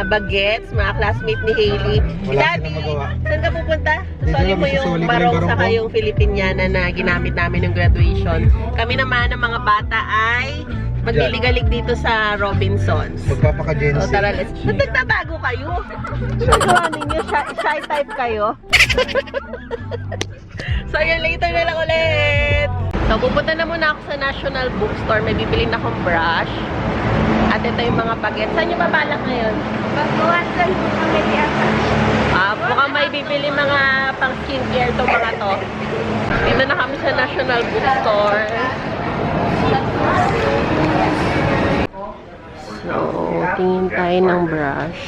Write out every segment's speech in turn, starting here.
bagets, mga classmate ni Hailey. Daddy, saan ka pupunta? Soli mo yung barong saka yung Filipiniana na ginamit namin ng graduation. Kami naman ng mga bata ay magliligalig dito sa Robinsons. Magpapaka-Gen Z. O tara, let's... Nagtatago kayo? Nagawa ninyo, shy type kayo? So yun, later na lang ulit. So pupunta na muna ako sa National Bookstore. May bibili na akong brush. At ito yung mga bagets. Saan yung babalak ngayon? Pagkawasan po kami tiyata. Mukhang may bibili mga pang skincare to mga to. Dito na kami sa National Bookstore. So, tingin tayo ng brush.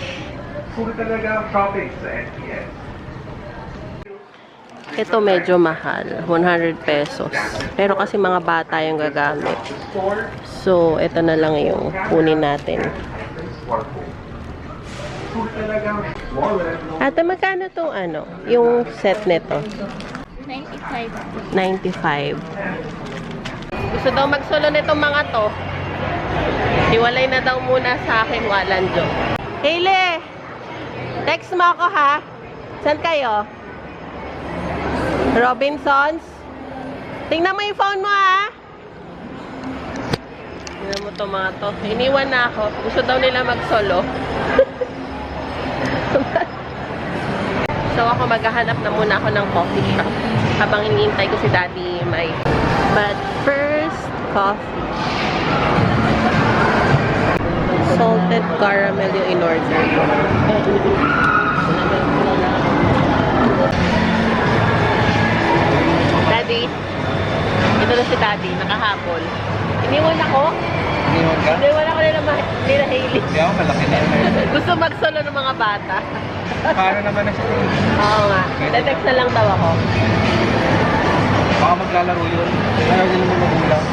Ito medyo mahal, 100 pesos. Pero kasi mga bata yung gagamit. So, ito na lang yung kunin natin. Ate, magkano tong ano? Yung set nito? 95. 95. Gusto daw magsolo nitong mga to. Hiwalay na daw muna sa akin, walang joke. Hailey! Text mo ako ha? Saan kayo? Robinsons? Tingnan mo yung phone mo ha? Tingnan mo to mga to. Iniwan na ako. Gusto daw nila magsolo. So ako maghahanap na muna ako ng coffee shop habang iniintay ko si Daddy Mike. But first, coffee. Salted caramel yung in-order ko. Daddy, ito na si Daddy, nakahabol. Iniwan ako? Iniwan ka? Iniwan ako nila Hailey. Hindi ako malaki na. Gusto magsolo ng mga bata. Para naman na siya. Oo nga. Text na lang daw ako. Baka maglalaro yun. Ayaw din naman magulang.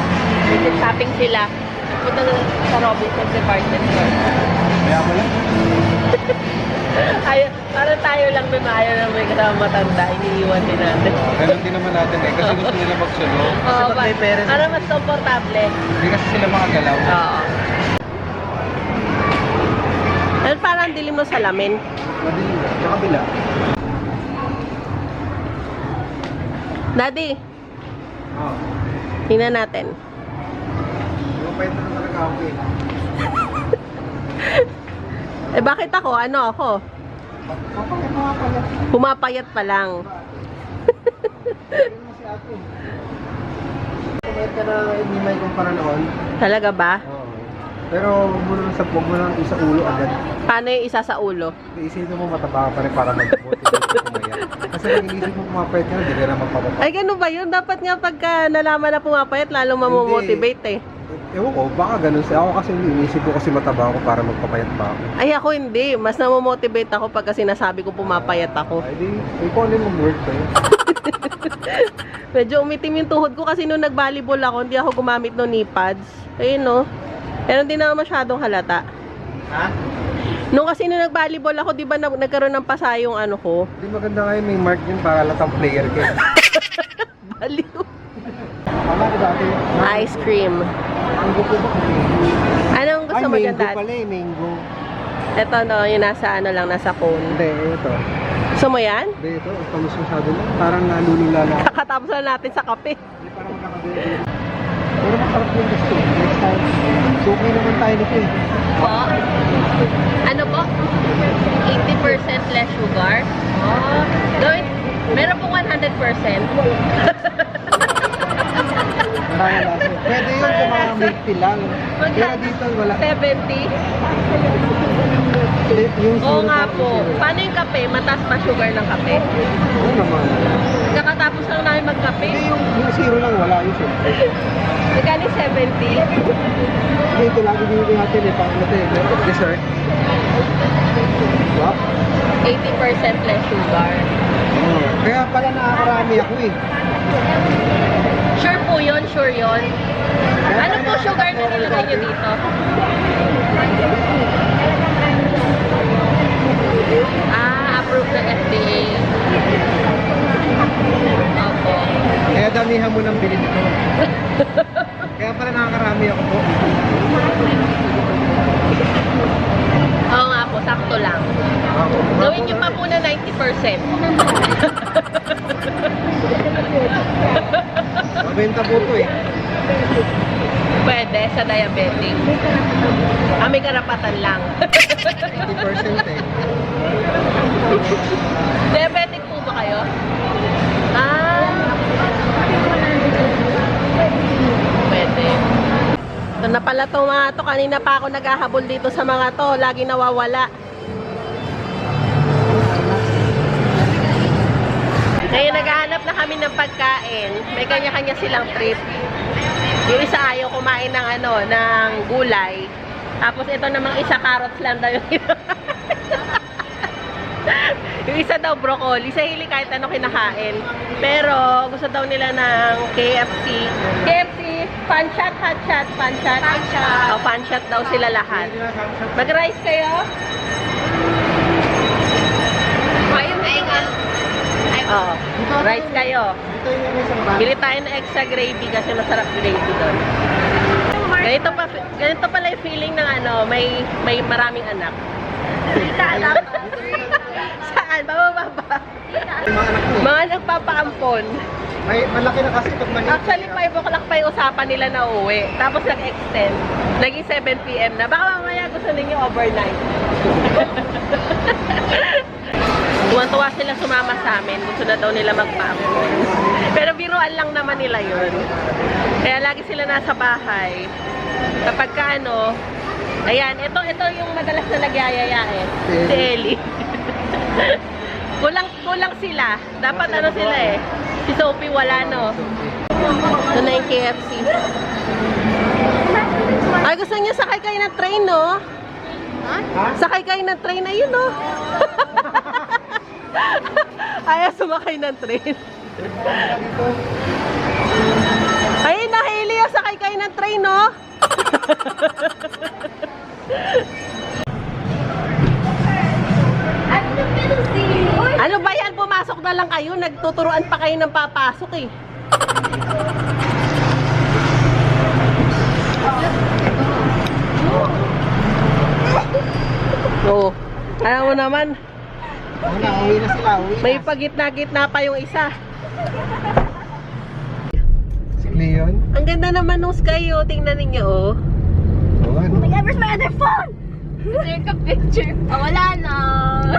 Shopping sila. Punta na sa Robinsons Department Store. Kaya mo lang. Ay, para tayo lang na ayaw na may kasama matanda. Iniiwan din natin. Ganun din naman natin eh. Kasi gusto nila magsulo. Kasi pag may parents, Para mas komportable. hindi kasi sila makagalaw. Oo. Ano parang dilim mo salamin? Madilim ka. Sa kabila. Daddy, Oo. tingnan natin. Mapait na talaga ako eh. Eh bakit ako? Ano ako? Pumapayat pa lang. Mapait ka na hindi may kumpara noon. Talaga ba? Oo. Pero huwag mo lang isa ulo agad. Paano yung isa sa ulo? Iisipin mo mataba ka pa rin para mag-motivate ko kumayan. Kasi pag inisip mo pumapayat ka na, di ka na magpapapayat. Ay, ganun ba yun? Dapat nga pagka nalaman na pumapayat, lalong mamomotivate eh. Ewan ko, baka ganun siya. Ako kasi inisip ko kasi mataba ako para magpapayat pa ako. Ay, ako hindi. Mas namomotivate ako pagka sinasabi ko pumapayat ako. Ay di, kung ano yung mag-work kayo. Medyo umitim yung tuhod ko kasi nung nag-volleyball ako, hindi ako gumamit ng knee pads. Ayun no. Pero hindi na masyadong halata. Ha? Nung kasi nung nag-volleyball ako, di ba nagkaroon ng pasa yung ano ko? Hindi maganda kayo, may mark yun para latang player ka. Baliw. Tama ko dati. Ice cream. Mango po ba? Anong gusto mo dyan, mango Dad? pala eh, mango. Ito no, yung nasa ano lang, nasa cone. Hindi, ito. Gusto mo yan? Hindi, ito. Tamis masyado lang. Parang nalulula na. Kakatapos na natin sa kape. Hindi, parang magkakabili. Pero masarap yung gusto. Next time. Suki naman tayo nito eh. Po? Ano po? 80% less sugar? Oh. Gawin, meron po 100%. Marami lasa. Pwede yun sa mga milk tea lang. Pero dito wala. 70? Yung Oo zero nga pa, po. yung zero. Paano yung kape? Mataas pa sugar ng kape? Oo naman. Kakatapos lang namin magkape. Hindi, yung zero lang wala yun siya. Magkano 70? Hindi, ito lagi binigay natin eh. Pang ano eh. Dessert. What? 80% less sugar. Kaya pala nakakarami ako eh. Sure po yun, sure yun. Ano po sugar na nilagay nyo dito? Approved na FDA. Opo. Kaya damihan mo ng bilhin ko. Kaya pala nakakarami ako po. Oo nga po, sakto Set. Mabenta po ito eh. Pwede sa diabetic. May karapatan lang. 50% eh. Diabetic po ba kayo? Ah. Pwede. Ito na pala itong mga to. Kanina pa ako naghahabol dito sa mga to. Lagi nawawala. Ngayon naghahanap na kami ng pagkain. May kanya-kanya silang trip. Yung isa ayaw kumain ng ng gulay. Tapos ito namang isa carrots lang daw yung yung isa daw broccoli. Sa hili kahit ano kinakain. Pero gusto daw nila ng KFC. KFC, panchat, hotshot, panchat. O, panchat daw sila lahat. Mag-rice kayo? Oo, rice kayo. Ito yung isang bag. Bili tayo ng extra gravy kasi masarap gravy doon. Ganito pala yung feeling ng may maraming anak. Saan? Bababa. Yung mga anak mo. Mga nagpapaampon. May malaki na kasi pag maliit. Actually, 5 o'clock pa yung usapan nila na uwi. Tapos nag-extend. Naging 7 p.m. na. Baka mamaya gusto ninyo overnight. Tuwan-tuwa sila sumama sa amin. Gusto na daw nila magpaampon. Pero biruan lang naman nila yun. Kaya lagi sila nasa bahay. Kapag ka ayan, ito yung madalas na nagyayaya eh. Si Ellie. Kulang sila. Dapat sila eh. Si Sophie wala Ito na yung KFC. Ay, gusto niya sakay kayo ng train, no? Ha? Sakay kayo ng train, ayun, no? Ayaw sumakay ng train. Ayun na, Hailey, sakay kayo ng train, no? Ano ba yan? Pumasok na lang kayo. Nagtuturuan pa kayo ng papasok eh. Oo. Alam mo naman, Uwi na sila. Uwi may na. pagitna-gitna pa yung isa. Si Leon. Ang ganda naman ng sky, oh. Tingnan ninyo, oh. Oh, ano? Where's my other phone? Take a picture. Oh, wala na.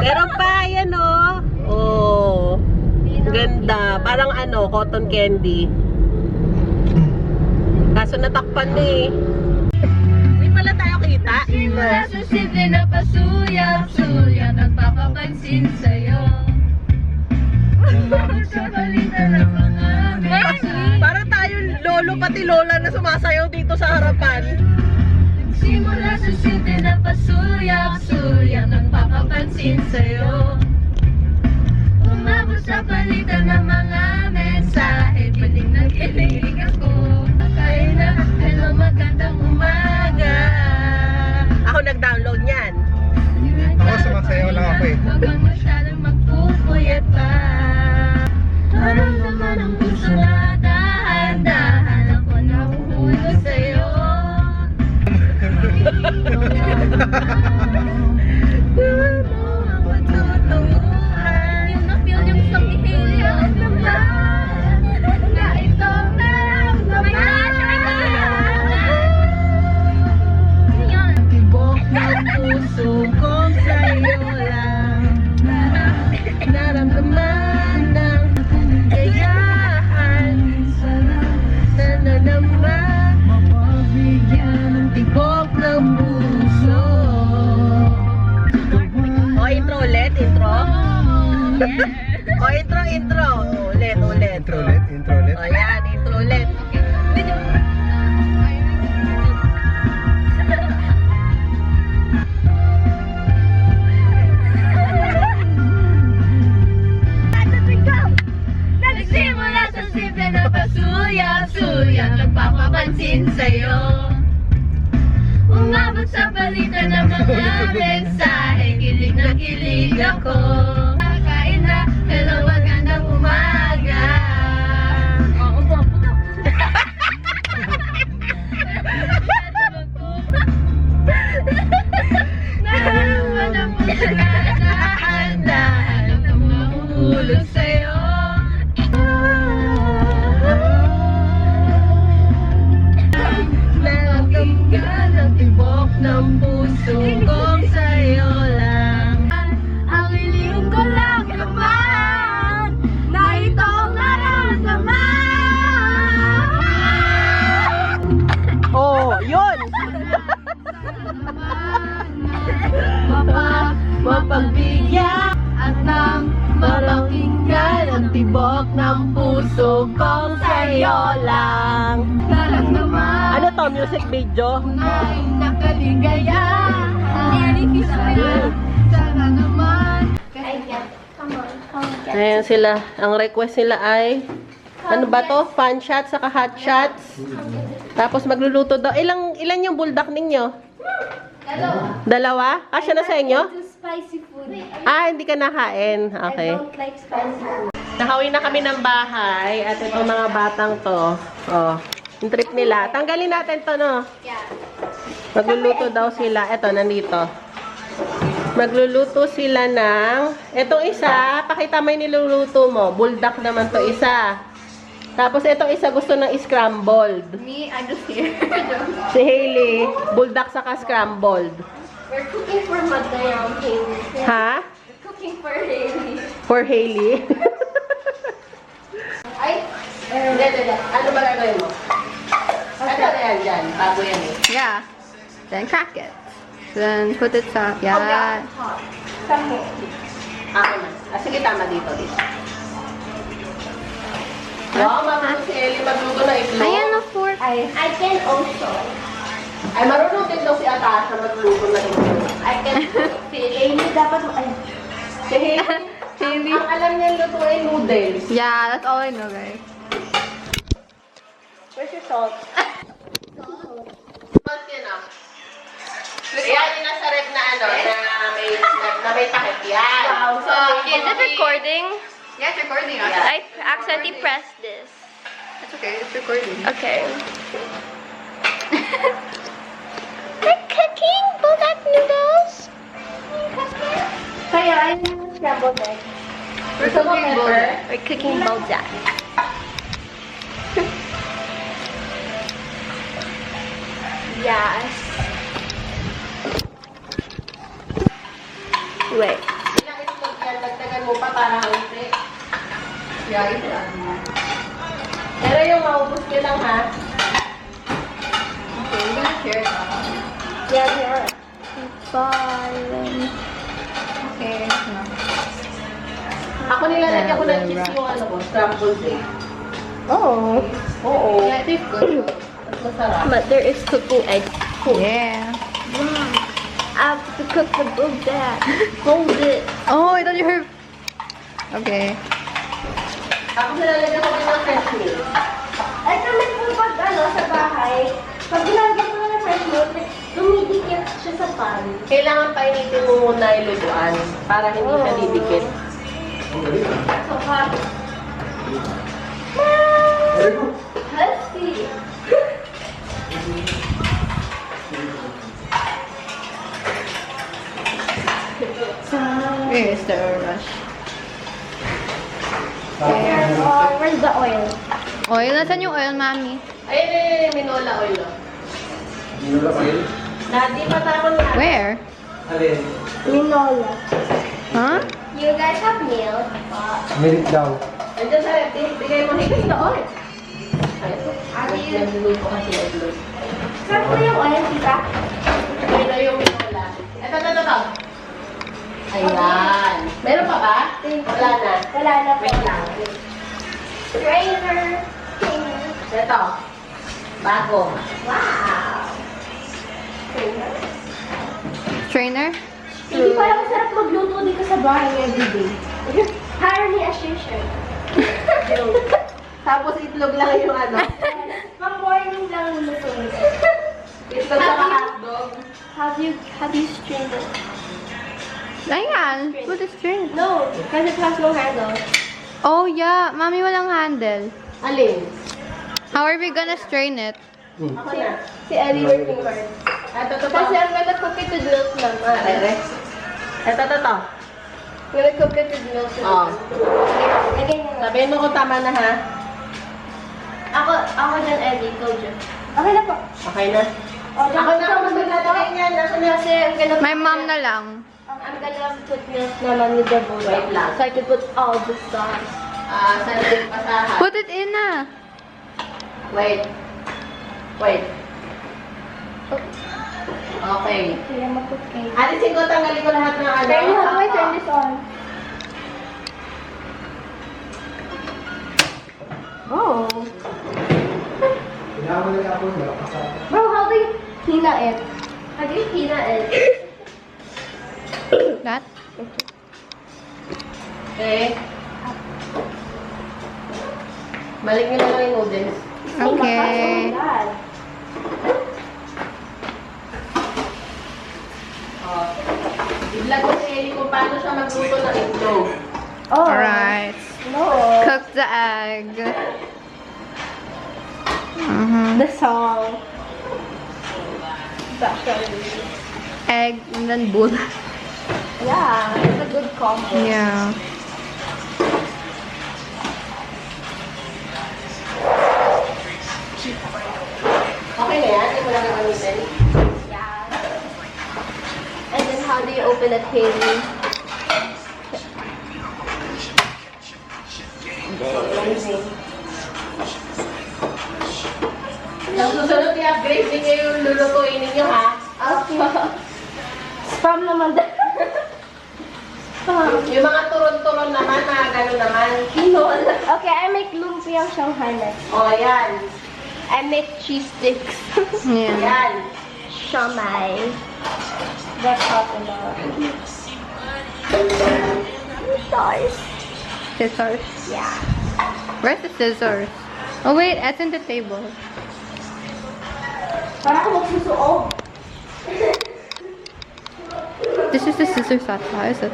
Meron pa, yan, oh. Oh. Ganda. Parang cotton candy. Kaso natakpan na eh. Hindi pala tayo kita. Simula sa simple na pasuya-suya, nagpapapansin sa'yo. Sa balitan ng mga mesa. Parang tayo lolo pati lola na sumasayaw dito sa harapan. Simula sa simple na pasuya-suya, nagpapapansin sa'yo. Umabot sa palitan ng mga mensahe, piling nag-ilig ako. Kaya na, hello, magandang umaga. Ako nag-download niyan. Ako sumasayaw lang ako eh. Huwag kang masyadong magpupuyat pa. Maramdaman ang puso na dahan-dahan ako nahuhulog sa'yo. Yung na-feel yung song ni Hailey ang naman na itong naramdaman. Yan. Tibok ng puso kong sa'yo lang. Naramdaman ng kayahan. Sana naman mapabigyan ng tibok ng puso. O, intro ulit, intro. O, intro. Ulit. Intro ulit. O, yan, intro ulit. Nagsimula sa simple na pasuya-suya, nagpapapansin sa'yo. Umabot sa palitan ng mga mensahe, kilig na kilig ako. Kakain na, hello, magandang umaga. Oo, bobo na. Nararamdaman ang puso na dahan-dahan. tibok ng puso kong sa'yo lang. Lahat naman Ano to, music video? ay nakaligaya. Sana naman. Come on. Ayan sila. Ang request nila ay, ano ba to? Fun shots, saka hot shots. Tapos magluluto daw. Ilan yung buldak ninyo? Dalawa? Kasya na sa inyo? Spicy food. Ah, hindi ka nakain. Okay. I don't like spicy food. Nakauwi na kami ng bahay at itong mga batang to. Oh, yung trip nila. Tanggalin natin to, no? Yeah. Magluluto daw sila. Eto, nandito. Magluluto sila ng... Etong isa, pakita mo yung niluluto mo. Buldak naman to isa. Tapos itong isa gusto ng scrambled. Me, I'm just here. Si Hailey, buldak saka scrambled. We're cooking for Madam Haley. Ha? We're cooking for Haley. For Hailey. Ay, Hindi. Ano ba gagawin mo? Ito na yan dyan. Bago yan eh. Yeah. Then crack it. Then put it sa... Yeah. Samo. Ako na. Sige, tama dito. Wow, marunong si Ellie magluto na itlog. Ayan na fork. I can also. Ay, marunong din daw si Atasha magluto na itlog. I can cook fish. Haley, dapat mo. Ay, Si Hailey, ang alam niya lutuin noodles. Yeah, that's all I know, guys. Where's your salt? Salt yun ah. Yan, yung nasa rep na ano, na may takip. Yan. Wow, so, Is it recording? yeah, it's recording. Yeah. I accidentally pressed this. It's okay, it's recording. Okay. We're cooking bulldog noodles. Kaya, I'm scrambled egg. We're cooking pepper. We're cooking bulldog. Yes. Wait. Ilang itlog yan, dagdagan mo pa para halite. Yeah, it's Pero yung maubos nyo lang ha. okay, we're gonna share it. Yan, yan. Bye. Okay, no. Ako nilalagyan ko ng cheese yung ano ko, scrambled egg. Oh. Oo. Yeah, it tastes good. Mas masarap. But there is cooking egg. Yeah. I have to cook the bulldog. Hold it. Oh, I thought you heard. Okay. Ako nilalagyan ko din ng fresh milk. Ay, kami po pag ano, sa bahay, pag ginagawa ko ng fresh milk, dumidikit siya sa pan. Kailangan painitin mo muna yung lutuan para hindi siya didikit. So hot. Let's see. Where's the rush? Where's the oil? Oil? Nasaan yung oil, mami? Ayun, minola oil. Daddy, patamon na. Where? Minola. Huh? You guys have milk? Milk daw. Andiyan sa rep, bigay mo higit na oil. Are you? Nagluluto kasi oil. Saan po yung oil, tita? Ito yung minola. Ito. Ayan. Meron pa ba? Wala na. Wala na po. Wait lang. Strainer. Ito. Bago. Wow. Strainer. Strainer? Hindi pa lang masarap magluto dito sa bahay everyday. Hire me as station. Tapos itlog lang yung ano. Pang morning lang luto. Itlog sa hotdog. How do you strain it? Ayan. Put the strainer. No, because it has no handle. Oh, yeah. Mami, walang handle. Alin? How are we gonna strain it? Ako na. Si Ellie working hard. Ito. Kasi I'm gonna cook it with milk naman. Ito. I'm gonna cook it with milk Oh. naman. Again, Sabihin mo kung tama na ha. ako dyan, Ellie. Go dyan. Okay na po. Okay na. Oh, Ako na ako maglalagay niyan. Ako na. Kasi I'm gonna My mom na lang. I'm gonna put milk naman with the bowl. Wait lang. So I can put all the sauce. Saan yung pasahan? Put it in na. Wait. Okay. Kaya mag-cooking. Alisin ko, tanggalin ko lahat ng ano. Then how do I turn this on? pineapple, malakas sa Bro, how do you pina it? How do you pina it? That? Okay. Balik nyo na lang yung noodles. Okay. Oh my God. I-vlog ko si Ellie kung paano siya magluto ng itlog. Oh. Alright. No. Cook the egg. Mm-hmm. The song. That's Egg and then bull. Yeah, it's a good combo. Yeah. Okay na yan? Hindi mo lang gagamitin. Yeah. And then how do you open it, Haley? Ang susunod i-upgrade din kayo yung lulutuin ninyo, ha? Okay. Spam naman din. Spam. Yung mga turon-turon naman, mga gano'n naman. Pinol. Okay, I make lumpiang Shanghai next. O, yan. I make cheese sticks. Yeah. Yan. Shamai. That's hot enough. Stars. Scissors. Yeah. Where's the scissors? Oh wait, it's in the table. Para ako magsusuog. This is the scissors at how is it?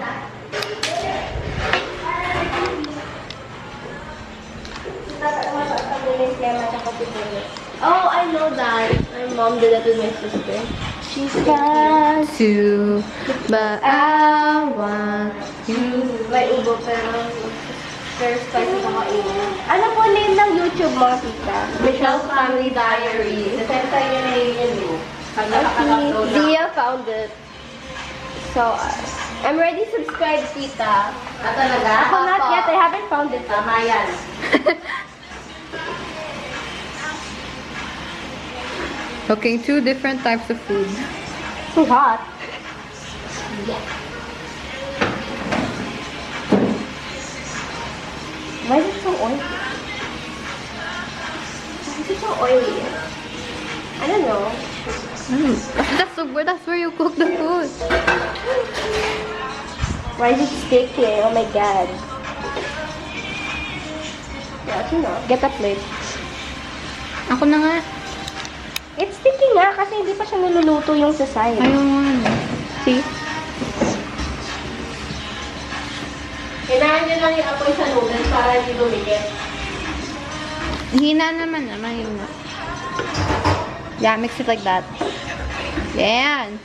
Oh, I know that. My mom did that with my sister. She's got To, but I want you. may ubo pero spicy kakainin. Ano po name ng YouTube mo, tita? Michelle's Family Diary. Sasend tayo niya na yun. Pag nakaka-upload na. Dia found it. So, I'm ready subscribed, tita. Ah, talaga? Ako not yet. I haven't found it. Tama yan. Cooking 2 different types of food. Too hot. Why is it so oily? Why is it so oily? I don't know. That's where you cook the food. Why is it sticky? Oh my god. Yeah, you know. Get a plate. Ako na nga. It's sticky nga kasi hindi pa siya niluluto yung sa side. Ayaw nga. See? Kailangan niyo lang yung apoy sa noodles para hindi dumikit. Hina naman. Hina. Yeah, mix it like that. Yan.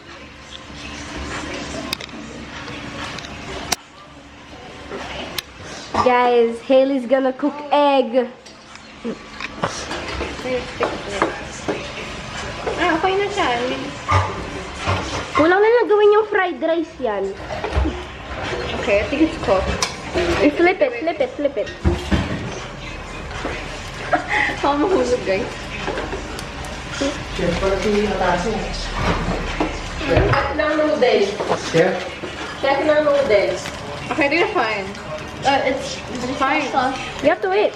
Guys, Haley's gonna cook egg. Okay na siya. Kulang na lang gawin yung fried rice yan. Okay, I think it's cooked. Flip it, flip it, flip it. Baka mahulog, guys. Chef pala si Ataso. Chef ng noodles. Chef? Chef ng noodles. Okay, they're fine. It's fine. You have to wait.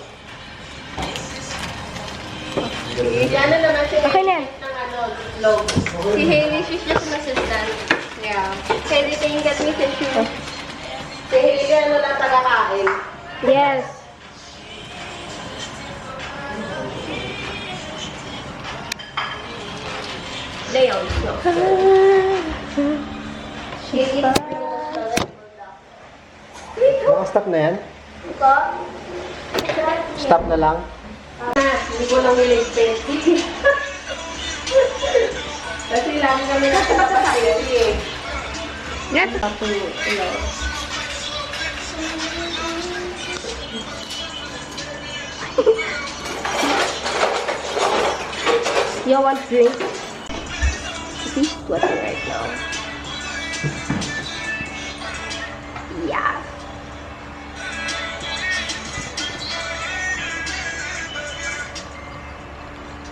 Yan na naman siya. Okay na yan. Ng ano, log. Si Haley, she's just an assistant. Yeah. Haley, can you get me tissue? Si Haley, ano lang tagakain. Yes. Leon. Naka-stop na yan? Stop na lang? Hindi ko lang niligpit. Kasi lagi kami nasa tayo. Eh. Yes. You want drink? She's sweating right now. Yeah.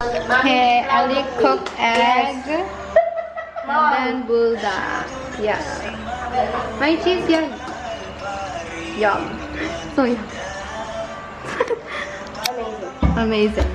Okay, Ali cooked egg. And then bulda. Yeah. My cheese, yeah. Yum. So yum. Amazing. Amazing.